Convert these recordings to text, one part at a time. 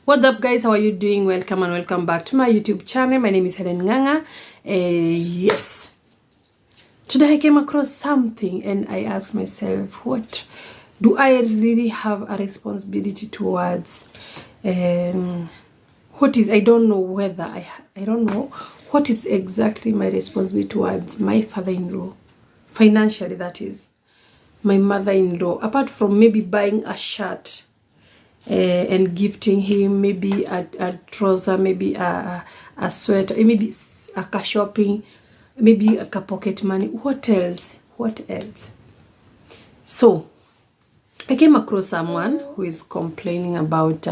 What's up, guys? How are you doing? Welcome and welcome back to my YouTube channel. My name is Helen Nganga. Yes, today I came across something and I asked myself, what do I really have a responsibility towards? I don't know whether I don't know what is exactly my responsibility towards my father-in-law, financially, that is, my mother-in-law, apart from maybe buying a shirt and gifting him maybe a trouser, maybe a sweater, maybe a shopping, maybe a pocket money. What else? So I came across someone who is complaining about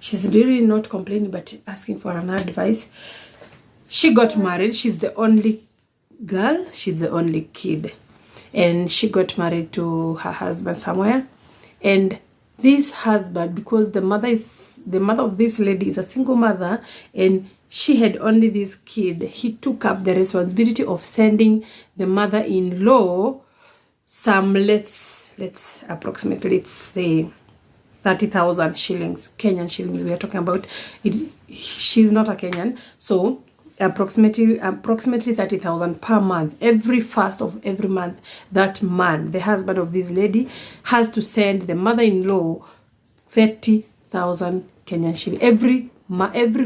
she's really not complaining but asking for an advice. She got married. She's the only girl, she's the only kid, and she got married to her husband somewhere. And this husband, because the mother of this lady is a single mother and she had only this kid, he took up the responsibility of sending the mother-in-law some, let's approximately, let's say 30,000 shillings, Kenyan shillings we are talking about. She's not a Kenyan, so approximately 30,000 per month. Every first of every month, that man, the husband of this lady, has to send the mother-in-law 30,000 Kenyan shillings every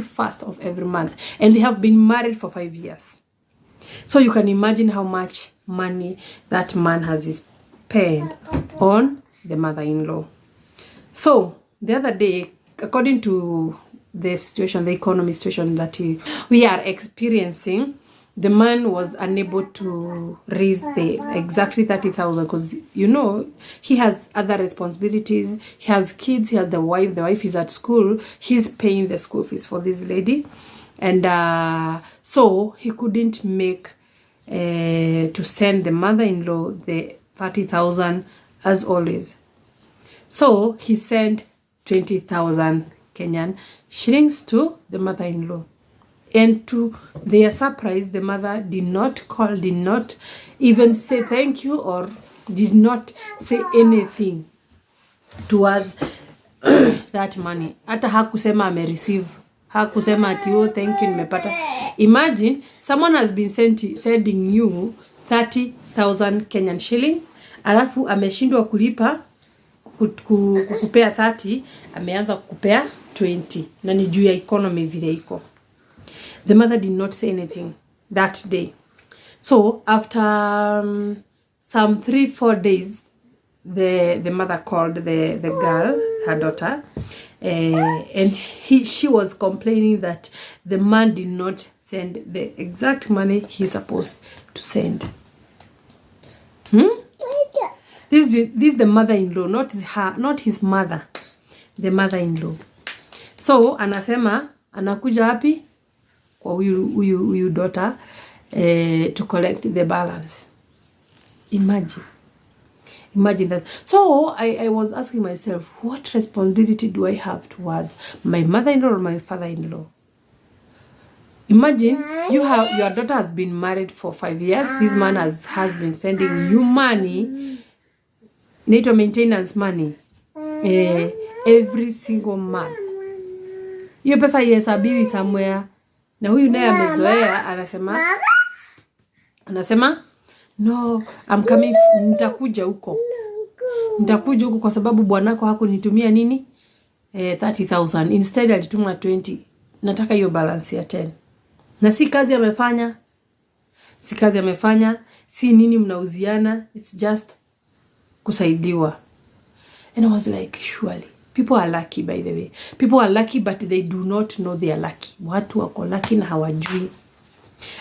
first of every month, and they have been married for 5 years. So you can imagine how much money that man has spent on the mother-in-law. So the other day, according to the situation, the economy situation that we are experiencing, the man was unable to raise the exactly 30,000 because, you know, he has other responsibilities. He has kids, he has the wife is at school, he's paying the school fees for this lady, and so he couldn't make to send the mother-in-law the 30,000 as always. So he sent 20,000 Kenyan shillings to the mother-in-law, and to their surprise, the mother did not call, did not even say thank you, or did not say anything towards that money. Hata hakusema ame receive, hakusema ati oh thank you nimepata. Imagine someone has been sending you 30,000 Kenyan shillings, alafu ameshindwa kulipa kukupea 30, ameanza kukupea 20, na ni juu ya economy vile iko. The mother did not say anything that day. So after some 3-4 days, the mother called the girl, her daughter, and she was complaining that the man did not send the exact money he's supposed to send. This is the mother-in-law, not his mother, the mother-in-law. So anasema anakuja wapi kwa huyu daughter to collect the balance. Imagine that. So I was asking myself, what responsibility do I have towards my mother-in-law or my father-in-law? Imagine your daughter has been married for 5 years. This man has been sending you money, NATO maintenance money, every single month. Hiyo pesa ihesabiwi somewhere. Na huyu naye amezoea, anasema no, I'm coming, nitakuja huko kwa sababu bwanako hakunitumia nini 30,000, instead alituma 20. Nataka hiyo balance ya 10. Na si kazi amefanya, si nini mnauziana, it's just kusaidiwa. And I was like, surely people are lucky, by the way. People are lucky, but they do not know they are lucky. Watu wako lucky na hawajui.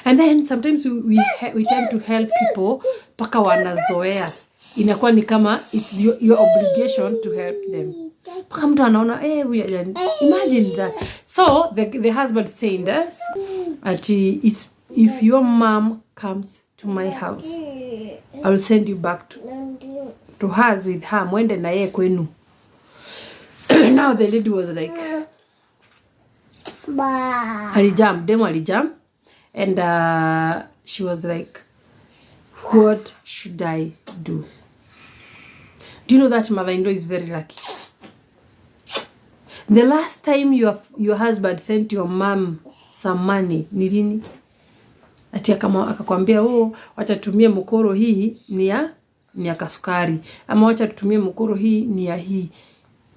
And then sometimes we tend to help people paka wanazoea. Inakuwa ni kama it's your obligation to help them. Paka mtu anaona imagine that. So the husband saying this, if your mom comes to my house, I'll send you back to hers with her, mwende na yeye kwenu. Now the lady was like, demo alijam, and she was like, what should I do? Do you know that mother-in-law is very lucky? The last time your husband sent your mom some money ni lini? Ati kama akakwambia wacha tumie mkoro hii ni ya kasukari, ama wacha tutumie mkoro hii ni ya hii.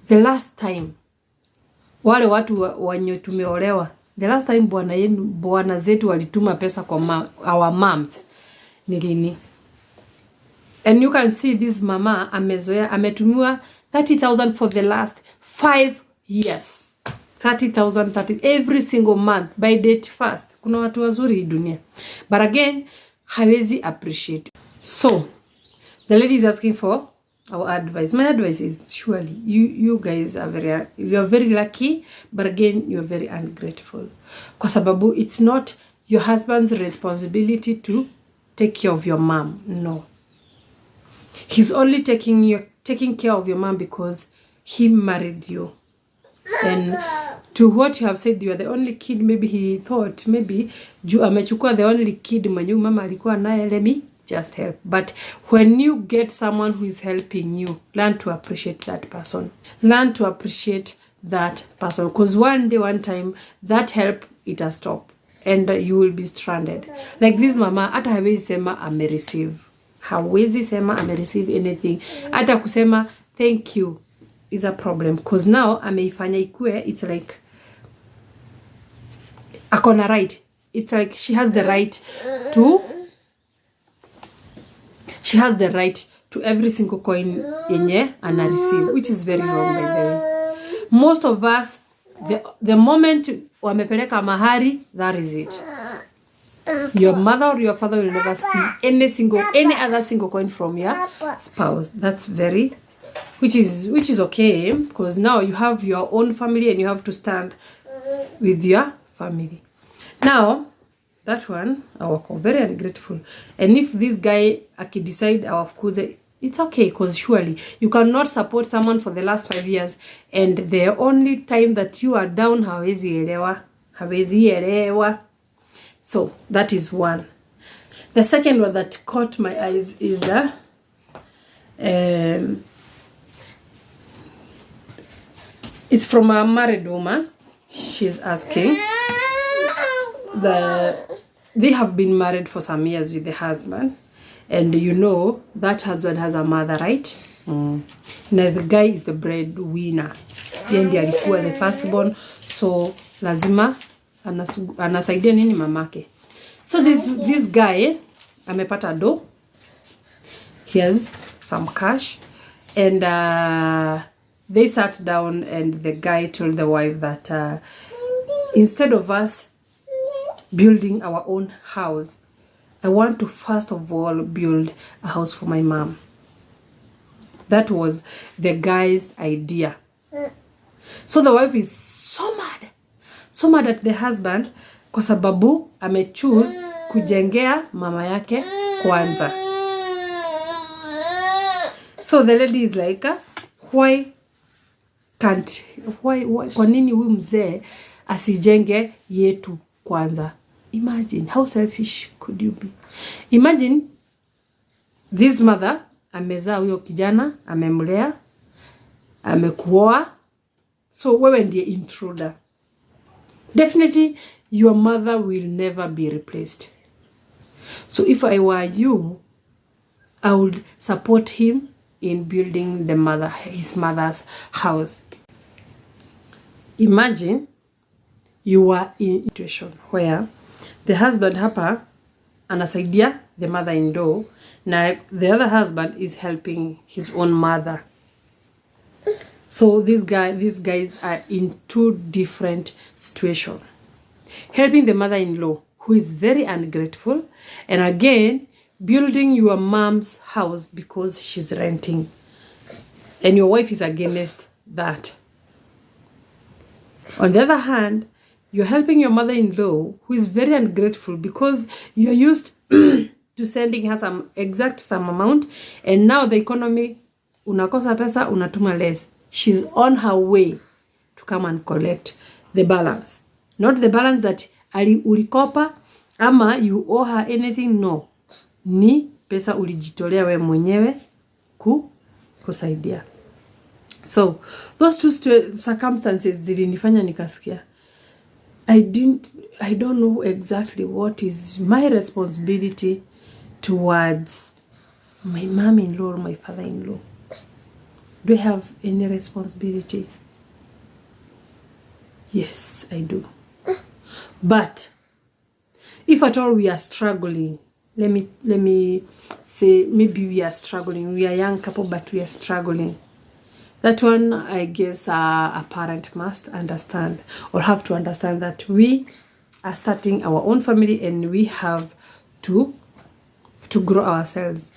The last time wale watu wenye tumeolewa, the last time bwana zetu walituma pesa kwa our moms ni lini? And you can see this mama amezoea, ametumiwa 30,000 for the last 5 years. 30,000 every single month by date first. Kuna watu wazuri hii dunia. But again, hawezi appreciate. So, the lady is asking for our advice. My advice is surely you guys are very lucky, but again you are very ungrateful. Kwa sababu it's not your husband's responsibility to take care of your mom. No. He's only taking care of your mom because he married you. And to what you have said, you are the only kid. Maybe he thought maybe you amechukua the only kid mwenye mama alikuwa naye, let me just help. But when you get someone who is helping you, learn to appreciate that person. Learn to appreciate that person, because one day, one time, that help it has stopped and you will be stranded. Like this mama, hata hawezi sema amereceive. Hawezi sema amereceive anything. Hata kusema thank you is a problem, because now ameifanya ikue, it's like akona right. It's like she has the right to every single coin yenye ana receive, which is very wrong by the way. Most of us, the moment wamepeleka mahari, that is it. Your mother or your father will never see any other single coin from your spouse. That's very, which is okay, because now you have your own family and you have to stand with your family. Now that one, I very ungrateful. And if this guy decide it's okay, because surely you cannot support someone for the last 5 years and the only time that you are down, hawezi elewa. So that is one. The second one that caught my eyes is it's from a married woman. She's asking they have been married for some years with the husband, and you know that husband has a mother, right? Now the guy is the breadwinner, ndiye alikuwa the firstborn, so lazima anasaidia nini mamake. So this guy amepata do, he has some cash, and they sat down and the guy told the wife that instead of us building our own house, I want to first of all build a house for my mom. That was the guy's idea. So the wife is so mad at the husband kwa sababu amechoose kujengea mama yake kwanza. So the lady is like, why kwa nini huyu mzee asijenge yetu kwanza? Imagine how selfish could you be? Imagine this mother amezaa huyo kijana, amemlea, amekuoa, so wewe ndiye intruder. Definitely your mother will never be replaced. So if I were you, I would support him in building his mother's house. Imagine you are in a situation where the husband hapa anasaidia the mother-in-law, na the other husband is helping his own mother. So these guys are in two different situations. Helping the mother-in-law, who is very ungrateful, and again building your mom's house because she's renting, and your wife is against that. On the other hand, you're helping your mother-in-law, who is very ungrateful because you're used to sending her some amount, and now the economy, unakosa pesa, unatuma less. She's on her way to come and collect the balance. Not the balance that ulikopa ama you owe her anything, no. Ni pesa ulijitolea we mwenyewe kusaidia. So those two circumstances zilinifanya nikasikia I don't know exactly what is my responsibility towards my mom-in-law or my father-in-law. Do I have any responsibility? Yes, I do. But if at all we are struggling, let me say maybe we are struggling. We are a young couple, but we are struggling. That one, I guess, a parent must understand or have to understand that we are starting our own family and we have to grow ourselves.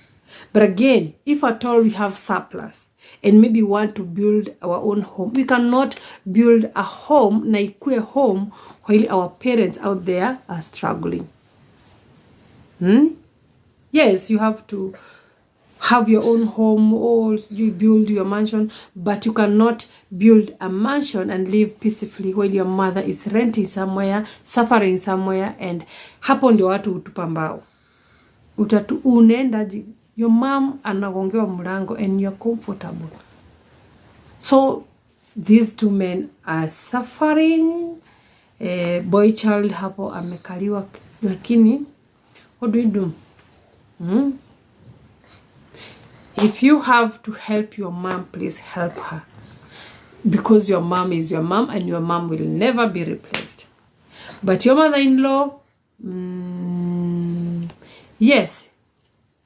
But again, if at all we have surplus and maybe want to build our own home, we cannot build a home, na ikue home, while our parents out there are struggling. Yes, you have to have your own home or you build your mansion, but you cannot build a mansion and live peacefully while your mother is renting somewhere, suffering somewhere, and hapo ndio watu utupa mbao. Unaenda, your mom anagongewa mlango and you're comfortable. So these two men are suffering. Boy child hapo amekaliwa, lakini what do you do? If you have to help your mom, please help her. Because your mom is your mom and your mom will never be replaced. But your mother-in-law, yes,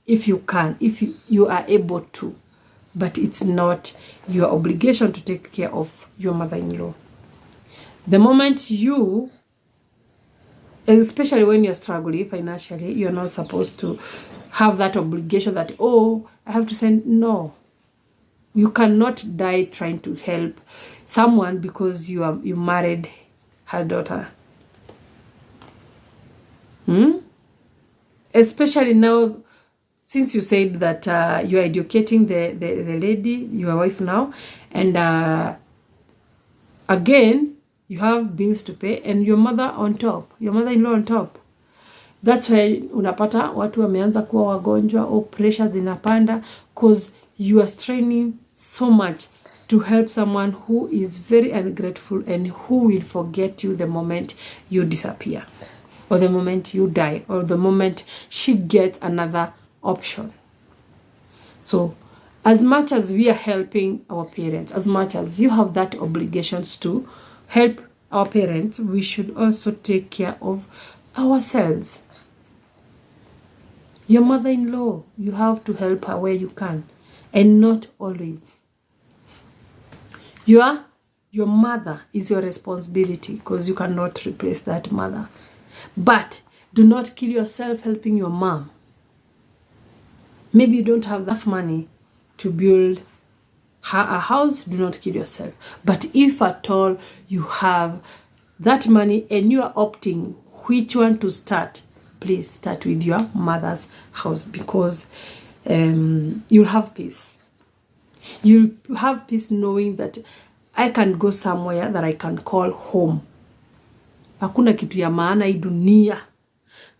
if you can, if you are able to. But it's not your obligation to take care of your mother-in-law. The moment you, especially when you're struggling financially, you're not supposed to have that obligation that, oh, I have to send. No. You cannot die trying to help someone because you married her daughter. Especially now, since you said that you are educating the lady, your wife now, and again, you have bills to pay and your mother on top, your mother-in-law on top. That's why unapata watu wameanza kuwa wagonjwa au pressure zinapanda because you are straining so much to help someone who is very ungrateful and who will forget you the moment you disappear or the moment you die or the moment she gets another option. So as much as we are helping our parents, as much as you have that obligations to help our parents, we should also take care of ourselves. Your mother-in-law, you have to help her where you can, and not always. Your mother is your responsibility because you cannot replace that mother. But do not kill yourself helping your mom. Maybe you don't have enough money to build her a house, do not kill yourself. But if at all you have that money and you are opting which one to start, please start with your mother's house because you'll have peace. You'll have peace knowing that I can go somewhere that I can call home. Hakuna kitu ya maana hii dunia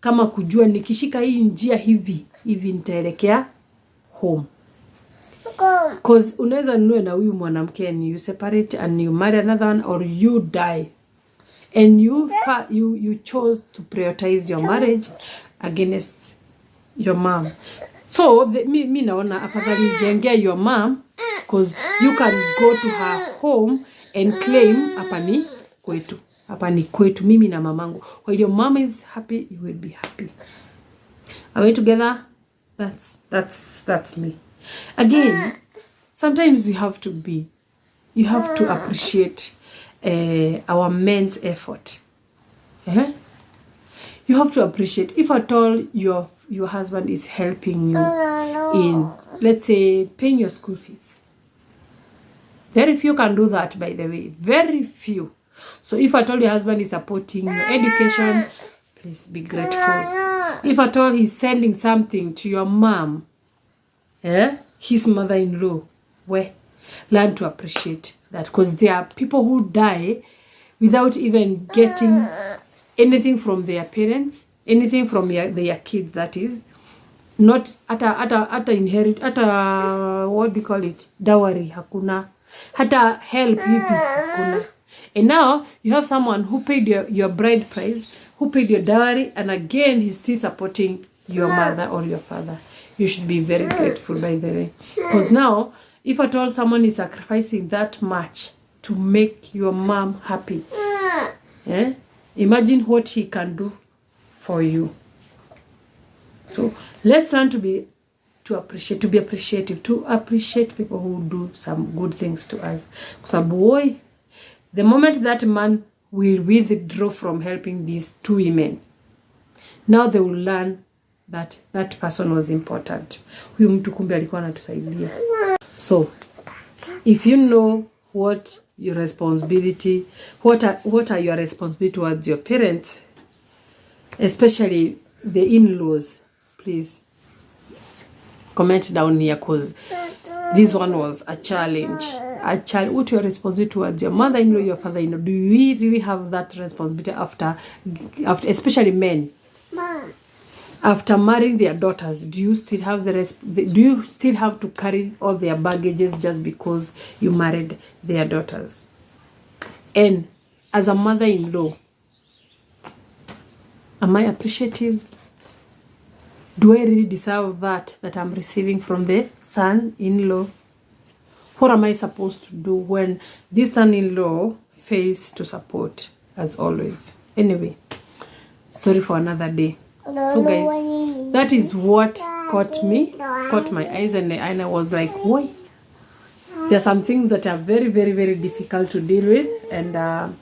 kama kujua nikishika hii njia hivi nitaelekea home. Because unaweza nunue na huyu mwanamke and you separate and you marry another one or you die. And you chose to prioritize your marriage against your mom. So mi naona afadhali ujengea your mom because you can go to her home and claim hapa ni kwetu mimi na mamangu. While your mom is happy, you will be happy. Are we together? That's me. Again, sometimes you have to appreciate our men's effort. You have to appreciate if at all your husband is helping you in, let's say, paying your school fees. Very few can do that, by the way. Very few. So if at all your husband is supporting your education, please be grateful. If at all he's sending something to your mom, his mother-in-law, learn to appreciate that because there are people who die without even getting anything from their parents, anything from their kids, that is. Not at inherit, what do you call it? Dowry, hakuna. hata help hivi kuna. And now you have someone who paid your bride price, who paid your dowry, and again he's still supporting your mother or your father. You should be very grateful, by the way, because now if at all someone is sacrificing that much to make your mom happy, imagine what he can do for you. So let's learn to be appreciative, to appreciate people who do some good things to us. Because boy, the moment that man will withdraw from helping these two women, now they will learn that that person was important. Huyu mtu kumbe alikuwa anatusaidia. So if you know what your responsibility, what are your responsibility towards your parents, especially the in-laws, please comment down here, because this one was a challenge. What your responsibility towards your mother-in-law, your father-in-law? Do we really have that responsibility after especially men? After marrying their daughters, do you still have do you still have to carry all their baggages just because you married their daughters? And as a mother-in-law, am I appreciative? Do I really deserve that I'm receiving from the son-in-law? What am I supposed to do when this son-in-law fails to support, as always? Anyway, story for another day. So guys, that is what caught my eyes, and I was like, why? There are some things that are very, very, very difficult to deal with, and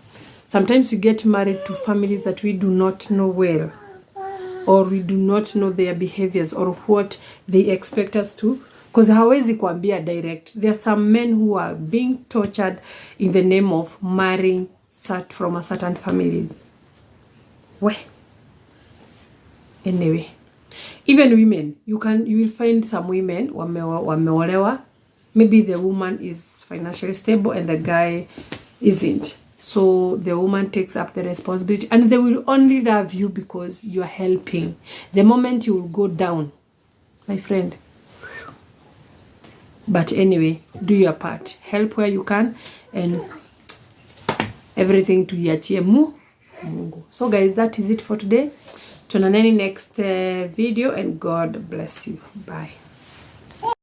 sometimes you get married to families that we do not know well, or we do not know their behaviors or what they expect us to. Because hawezi kuambia direct. There are some men who are being tortured in the name of marrying from a certain families. Well, anyway, even women, you will find some women wameolewa. Maybe the woman is financially stable and the guy isn't. So the woman takes up the responsibility, and they will only love you because you are helping. The moment you will go down, my friend. But anyway, do your part. Help where you can, and everything tuiachie Mungu. So guys, that is it for today. Tuonaneni next video, and God bless you. Bye.